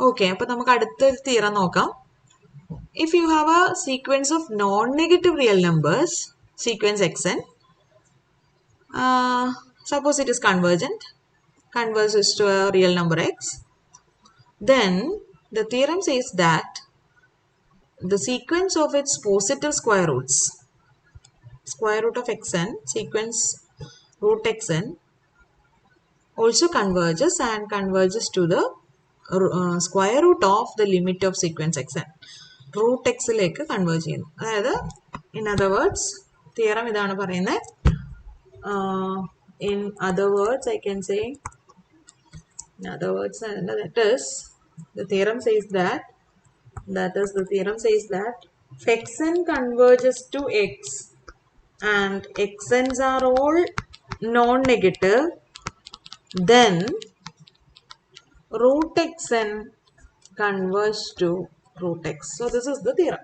Okay, അപ്പോൾ നമുക്ക് അടുത്തൊരു തിയറം നോക്കാം. If you have a sequence of non-negative real numbers, sequence xn, suppose it is convergent, converges to a real number x, then the theorem says that the sequence of its positive square roots, square root of xn, sequence root xn, also converges and converges to the square root of the limit of sequence xn. Root x like converge ചെയ്യുന്നു. അതായത് in other words theorem ഇതാണ് പറയുന്നത്. In other words I can say, in other words that is the theorem says that if xn converges to x and xn's are all non-negative, then root xn converge to root x. So this is the theorem.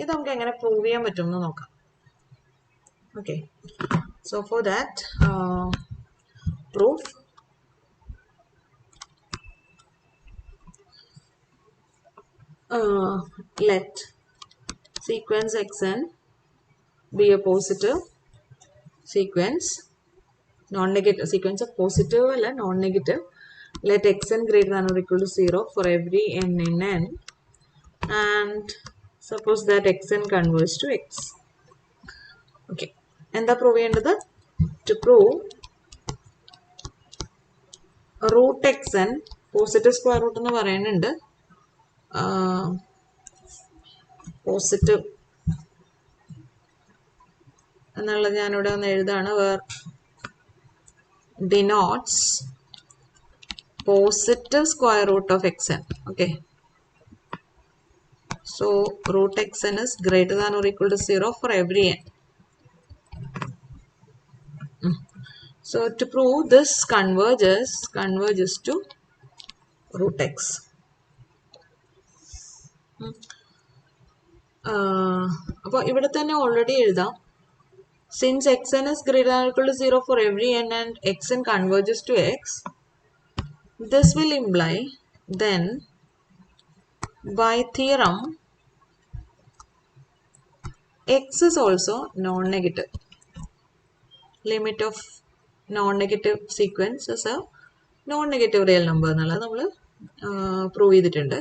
ഇത് നമുക്ക് എങ്ങനെ prove ചെയ്യാൻ പറ്റുമെന്ന് നോക്കാം. Okay, so for that proof, let sequence xn be a positive sequence, non-negative sequence of positive or non-negative. Let xn greater than or equal to 0 for every n in n, and suppose that xn converges to x. Okay, എന്താ prove ചെയ്യേണ്ടത്? To prove root xn positive square root എന്ന് പറയുന്നുണ്ട്. Positive എന്നുള്ളത് ഞാനിവിടെ ഒന്ന് എഴുതാണ്. Where denotes positive square root of xn. Okay, so root xn is greater than or equal to 0 for every n. So to prove this converges to root x. അപ്പോൾ ഇവിടെ തന്നെ already എഴുതാം. Since xn is greater than or equal to 0 for every n and xn converges to x, this will imply then by theorem x is also non-negative. Limit of non-negative sequence is a non-negative real number എന്നുള്ളത് നമ്മൾ prove ചെയ്തിട്ടുണ്ട്.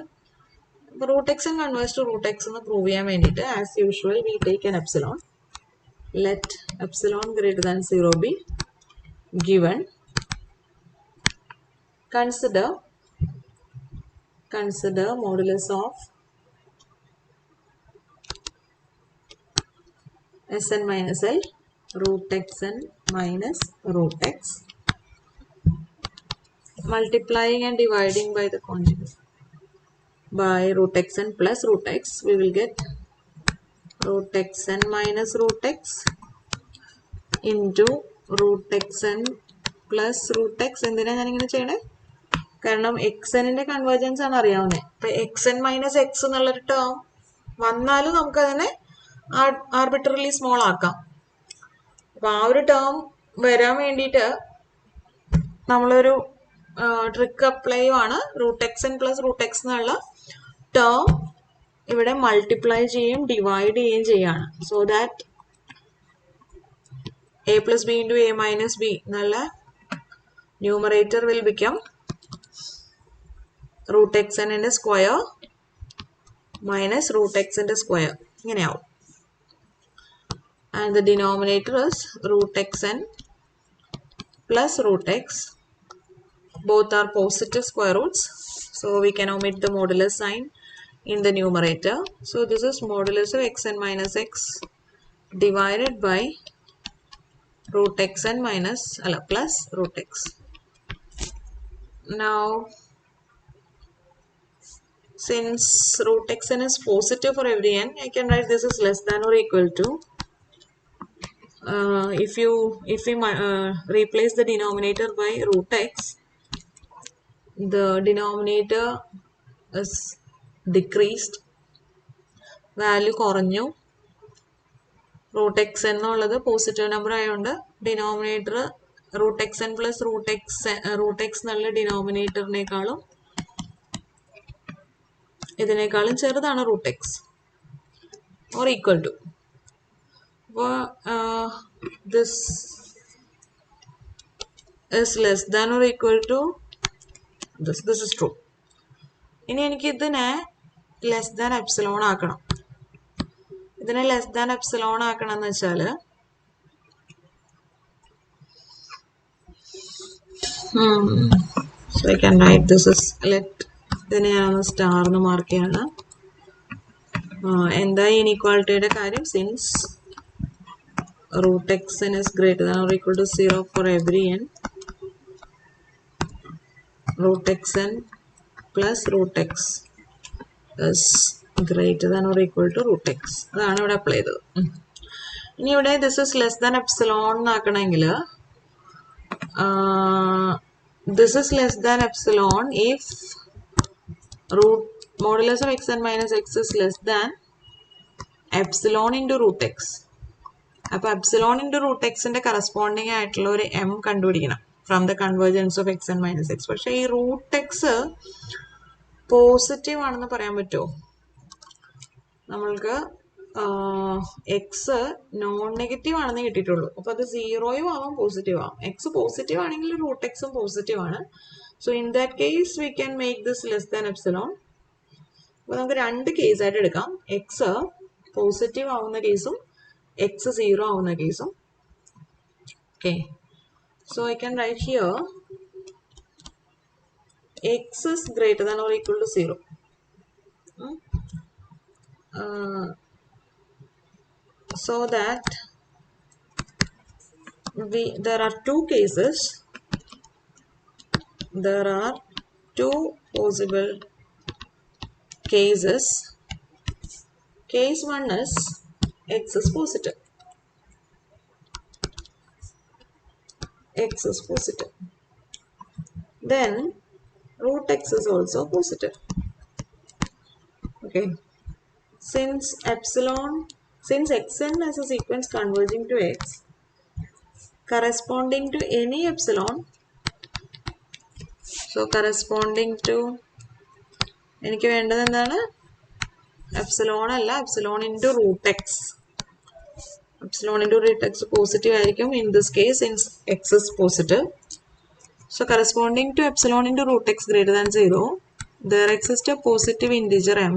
അപ്പോൾ root x and converge to root x എന്ന് prove ചെയ്യാൻ വേണ്ടിയിട്ട് as usual we take an epsilon. Let epsilon greater than 0 be given. Consider modulus of Sn minus L, root xn minus root x, multiplying and dividing by the conjugate by root xn plus root x, we will get root xn minus root x into root xn plus root x. എന്തിനാണ് ഞാനിങ്ങനെ ചെയ്യണേ? കാരണം xnന്റെ convergence ആണ് അറിയാവുന്നത്. അപ്പൊ xn minus X എന്നുള്ളൊരു term വന്നാലും നമുക്കതിനെ ആർബിട്രറിലി സ്മോൾ ആക്കാം. അപ്പൊ ആ ഒരു ടേം വരാൻ വേണ്ടിയിട്ട് നമ്മളൊരു ട്രിക്ക് അപ്ലൈ ആണ്. Root X N plus root X എന്നുള്ള ടേം ഇവിടെ മൾട്ടിപ്ലൈ ചെയ്യും ഡിവൈഡ് ചെയ്യുകയും ചെയ്യാണ്. So that A plus B into A minus B എന്നുള്ള numerator will become root X എന്നിൻ്റെ സ്ക്വയർ മൈനസ് റൂട്ട് എക്സിൻ്റെ സ്ക്വയർ ഇങ്ങനെയാവും. And the denominator is root xn plus root x. Both are positive square roots, so we can omit the modulus sign in the numerator. So this is modulus of xn minus x divided by root xn minus plus root x. Now since root xn is positive for every n, I can write this is less than or equal to if we replace the denominator by root x, the denominator is decreased, value കുറഞ്ഞു. root x എന്നുള്ളത് positive number ആയതുകൊണ്ട് denominator root xn plus root x എന്നുള്ള ഡിനോമിനേറ്ററിനേക്കാളും ഇതിനേക്കാളും ചെറുതാണ് root x or equal to. This is less than or equal to this. This is true. ഇനി എനിക്ക് ഇതിനെ less than epsilon ആക്കണം. ഇതിനെ ലെസ് ദാൻ എപ്സിലോൺ ആക്കണം എന്ന് വെച്ചാൽ so I can write this is ഇതിനെ ഞാനൊന്ന് സ്റ്റാർന്ന് മാർക്ക് ചെയ്യാണ്. എന്താ ഇനീക്വാളിറ്റിയുടെ കാര്യം? Since root xn is greater than or equal to 0 for every n, root xn plus root x is greater than or equal to root x. അതാണ് ഇവിടെ apply ചെയ്തത്. ഇനി ഇവിടെ this is less than epsilon എന്നാക്കണമെങ്കിൽ this is less than epsilon if root modulus of xn minus x is less than epsilon into root x. അപ്പോൾ epsilon into root xന്റെ corresponding ആയിട്ടുള്ള ഒരു m കണ്ടുപിടിക്കണം from the convergence of xn minus X. പക്ഷേ ഈ root X positive ആണെന്ന് പറയാൻ പറ്റുമോ? നമ്മൾക്ക് എക്സ് നോൺ നെഗറ്റീവ് ആണെന്ന് കിട്ടിയിട്ടുള്ളൂ. അപ്പോൾ അത് സീറോയും ആവാം പോസിറ്റീവ് ആവാം. എക്സ് പോസിറ്റീവ് ആണെങ്കിൽ റൂട്ട് എക്സും പോസിറ്റീവ് ആണ്. So in that case we can make this less than epsilon. അപ്പോൾ നമുക്ക് രണ്ട് കേസായിട്ട് എടുക്കാം. എക്സ് പോസിറ്റീവ് ആവുന്ന കേസും എക്സ് സീറോ ആവുന്ന കേസും. Okay, so I can right here x is greater than or equal to 0. So that there are two cases. There are two possible cases. Case 1 is x is positive. X is positive. Then root x is also positive. Okay. Since xn has a sequence converging to x corresponding to any epsilon, so corresponding to എനിക്ക് വേണ്ടത് എന്താണ്? Epsilon അല്ല, epsilon into root X. Epsilon into root X positive ആയിരിക്കും in this case since X is positive. So corresponding to epsilon into root x greater than 0, there exists a positive integer m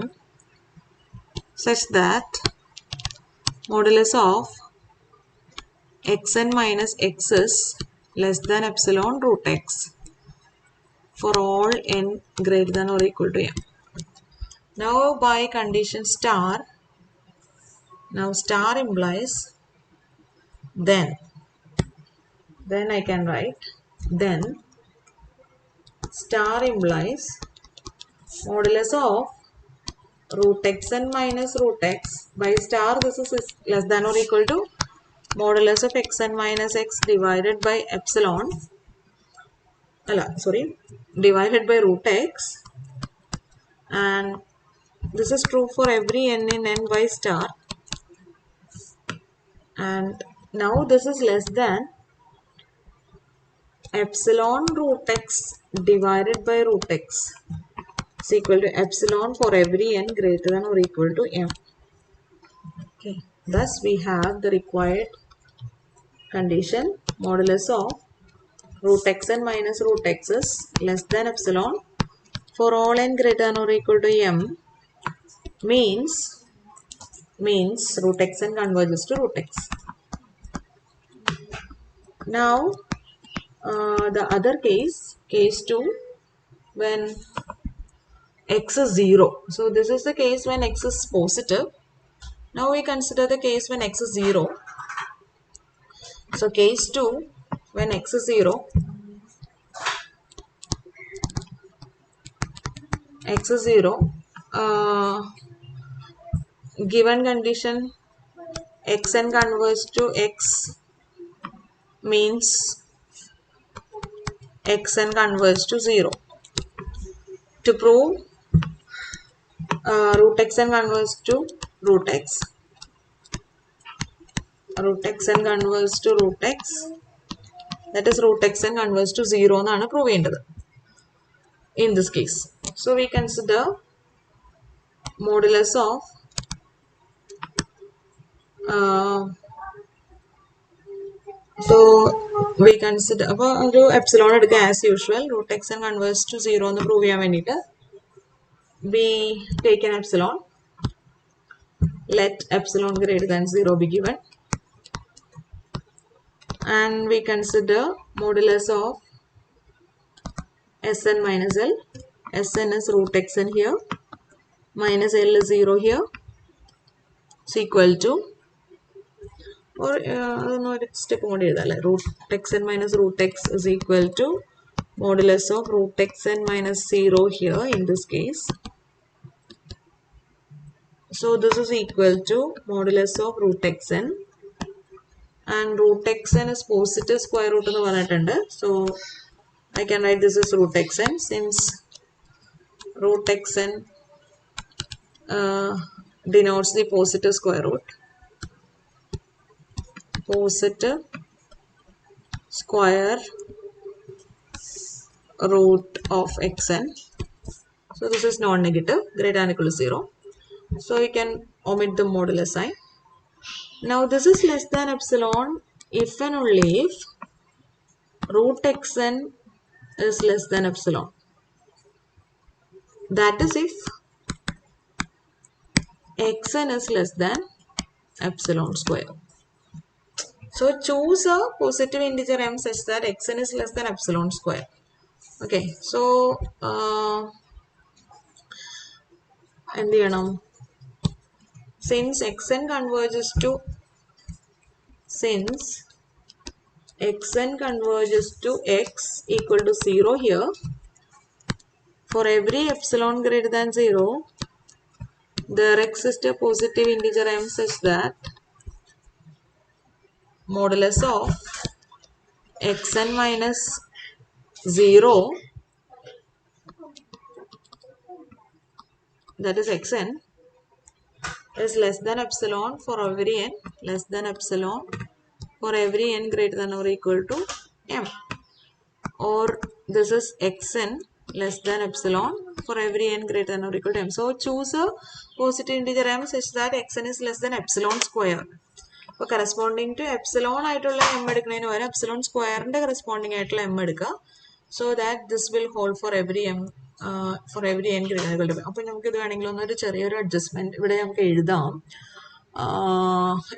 such that modulus of xn minus x is less than epsilon root x for all n greater than or equal to m. Now by condition star, now star implies then I can write then star implies modulus of root xn minus root x by star this is less than or equal to modulus of xn minus x divided by epsilon divided by root x, and this is true for every n in n by star, and now this is less than epsilon root x divided by root x is equal to epsilon for every n greater than or equal to m. Okay, thus we have the required condition modulus of root xn minus root x is less than epsilon for all n greater than or equal to m means root xn converges to root x. Now the other case 2, when x is 0. So this is the case when x is positive. Now we consider the case when x is 0. So case 2, when x is 0, given condition xn converges to x means xn converges to 0. To prove root xn converges to root x, root xn converges to root x, That is root xn converges to 0 എന്നാണ് prove ചെയ്യേണ്ടത് in this case. So we consider modulus of so we consider epsilon as usual root xn converges to 0 എന്ന് prove ചെയ്യാൻ വേണ്ടിയിട്ട് we take an epsilon. Let epsilon greater than 0 be given. And we consider modulus of Sn minus L. Sn is root xn here. Minus L is 0 here. Is equal to, or step on root xn minus root x is equal to modulus of root xn minus 0 here in this case. So this is equal to modulus of root xn. And root xn is positive square root of the so I can write this as root xn since root xn denotes the positive square root. Positive square root of xn. So this is non-negative, greater than or equal to 0. So we can omit the modulus sign. Now this is less than epsilon if and only if root xn is less than epsilon. That is if xn is less than epsilon square. So choose a positive integer m such that xn is less than epsilon square. Okay, so since xn converges to x equal to 0 here, for every epsilon greater than 0, there exists a positive integer m such that modulus of xn minus 0, that is xn, is less than epsilon for every n, less than epsilon for every n greater than or equal to m. Or this is xn less than epsilon for every n greater than or equal to m. So choose a positive integer m such that xn is less than epsilon square. So corresponding to epsilon ആയിട്ടുള്ള m എടുക്കുന്നതിന് പകരം epsilon squareന്റെ corresponding ആയിട്ടുള്ള m എടുക്കുക. So that this will hold for every m for every n greater than or equal to m. അപ്പോൾ നമുക്ക് ഇത് വേണമെങ്കിൽ ഒന്നൊരു ചെറിയൊരു അഡ്ജസ്റ്റ്മെന്റ് ഇവിടെ നമുക്ക് എഴുതാം.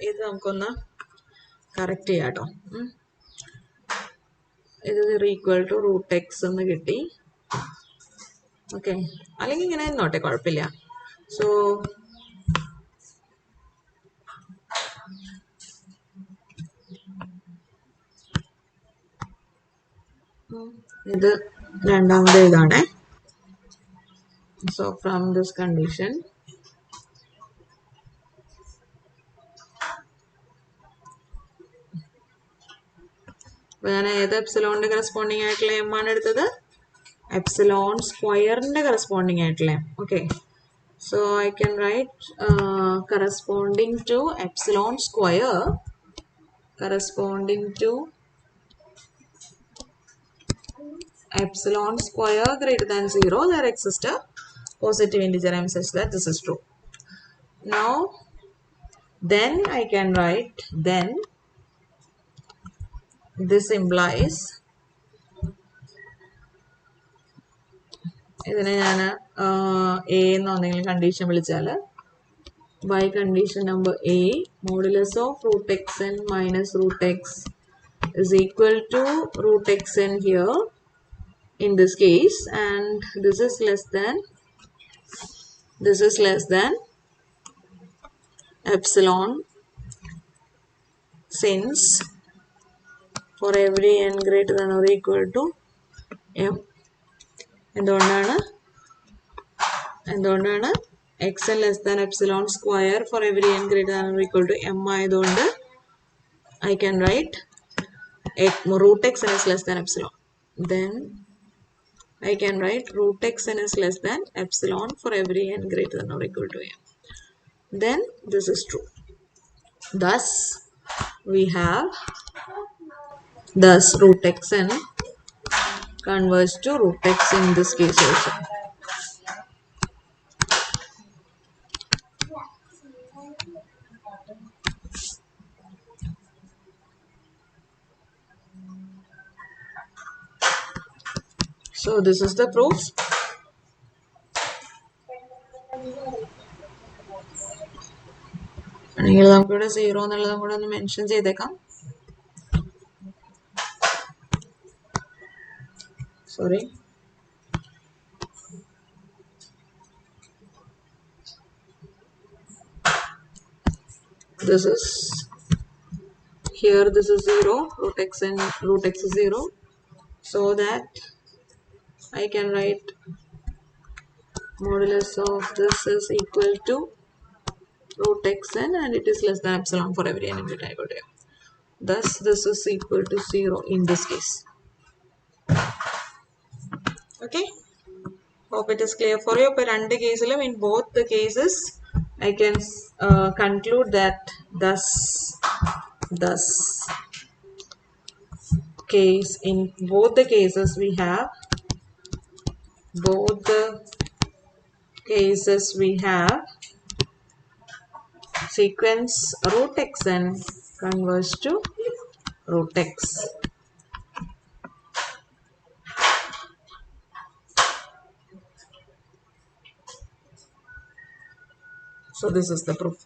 ഇത് നമുക്കൊന്ന് കറക്റ്റ് ചെയ്യാം കേട്ടോ. ഇത് ഈക്വൽ ടു റൂട്ട് എക്സ് എന്ന് കിട്ടി. ഓക്കെ, അല്ലെങ്കിൽ ഇങ്ങനെ നോട്ടെ, കുഴപ്പമില്ല. സോ ഇത് രണ്ടാമത് ഇതാണ്. സോ ഫ്രം ദിസ് കണ്ടീഷൻ ഞാൻ ഏത് എപ്സിലോണിന്റെ കറസ്പോണ്ടിങ് ആയിട്ടുള്ള എം ആണ് എടുത്തത്? എപ്സിലോൺ സ്ക്വയറിന്റെ കറസ്പോണ്ടിങ് ആയിട്ടുള്ള M. Okay, so I can write corresponding to epsilon square, corresponding to epsilon square greater than 0, there exists a positive integer m such that this is true. Now then I can write, then this implies ഇതിനെ ഞാൻ A എന്നെന്തെങ്കിലും condition വിളിച്ചാൽ by condition number A, modulus of root xn minus root x is equal to root xn here in this case, and this is less than epsilon, since for every n greater than or equal to m. എന്തുകൊണ്ടാണ് xn less than epsilon square for every n greater than or equal to m ആയതുകൊണ്ട് I can write root xn is less than epsilon. Then I can write root xn is less than epsilon for every n greater than or equal to m. Then this is true. Thus we have Thus root xn converges to root x in this case also. So this is the proof. അല്ലെങ്കിൽ നമുക്കിവിടെ 0 എന്നുള്ളത് കൂടെ ഒന്ന് mention ചെയ്തേക്കാം. Sorry. This is here, this is 0, root x and root x is 0, so that I can write modulus of this is equal to root xn and it is less than epsilon for every n into type of data. Thus this is equal to 0 in this case. Okay, hope it is clear for you. In both the cases I can conclude that thus case, in both the cases we have sequence root xn converges to root x. So this is the proof.